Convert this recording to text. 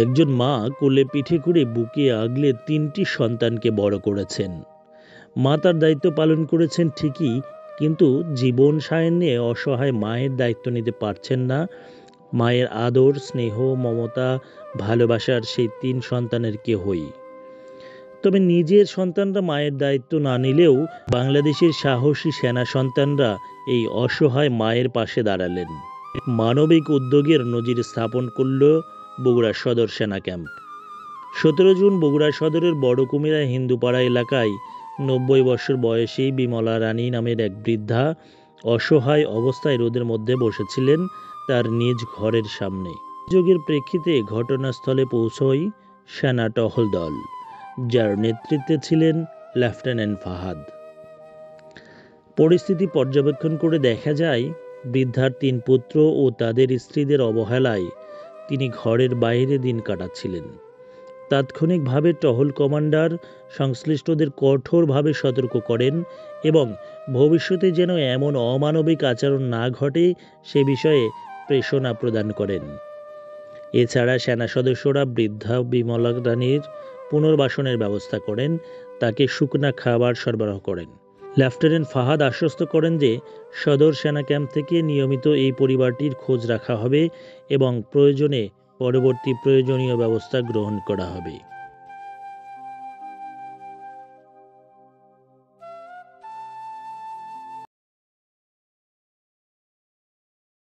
একজন মা কোলে পিঠে করে বুকে আগলে ৩টি সন্তানকে বড় করেছেন। মা তার দায়িত্ব পালন করেছেন ঠিকই, কিন্তু জীবন সায়ান্নে অসহায় মায়ের দায়িত্ব নিতে পারছেন না। মায়ের আদর, স্নেহ, মমতা, ভালোবাসার সেই ৩ সন্তানের কেহই। তবে নিজের সন্তানরা মায়ের দায়িত্ব না নিলেও বাংলাদেশের সাহসী সেনা সন্তানরা এই অসহায় মায়ের পাশে দাঁড়ালেন। মানবিক উদ্যোগের নজির স্থাপন করল বগুড়া সদর সেনা ক্যাম্প। ১৭ জুন বগুড়া সদরের বড় কুমিরা হিন্দুপাড়া এলাকায় ৯০ বছর বয়সী বিমলা রানী নামের এক বৃদ্ধা অসহায় অবস্থায় রোদের মধ্যে বসেছিলেন তার নিজ ঘরের সামনে। অভিযোগের প্রেক্ষিতে ঘটনাস্থলে পৌঁছয় সেনা টহল দল, যার নেতৃত্বে ছিলেন লেফটেন্যান্ট ফাহাদ। পরিস্থিতি পর্যবেক্ষণ করে দেখা যায়, বৃদ্ধার ৩ পুত্র ও তাদের স্ত্রীদের অবহেলায় তিনি ঘরের বাইরে দিন কাটাচ্ছিলেন। তাৎক্ষণিকভাবে টহল কমান্ডার সংশ্লিষ্টদের কঠোরভাবে সতর্ক করেন এবং ভবিষ্যতে যেন এমন অমানবিক আচরণ না ঘটে সে বিষয়ে প্রেষণা প্রদান করেন। এছাড়া সেনা সদস্যরা বৃদ্ধা বিমলা রানীর পুনর্বাসনের ব্যবস্থা করেন, তাকে শুকনা খাবার সরবরাহ করেন। লেফটেন্যান্ট ফাহাদ আশ্বস্ত করেন যে সদর সেনা ক্যাম্প থেকে নিয়মিত এই পরিবারটির খোঁজ রাখা হবে এবং প্রয়োজনে পরবর্তী প্রয়োজনীয় ব্যবস্থা গ্রহণ করা হবে।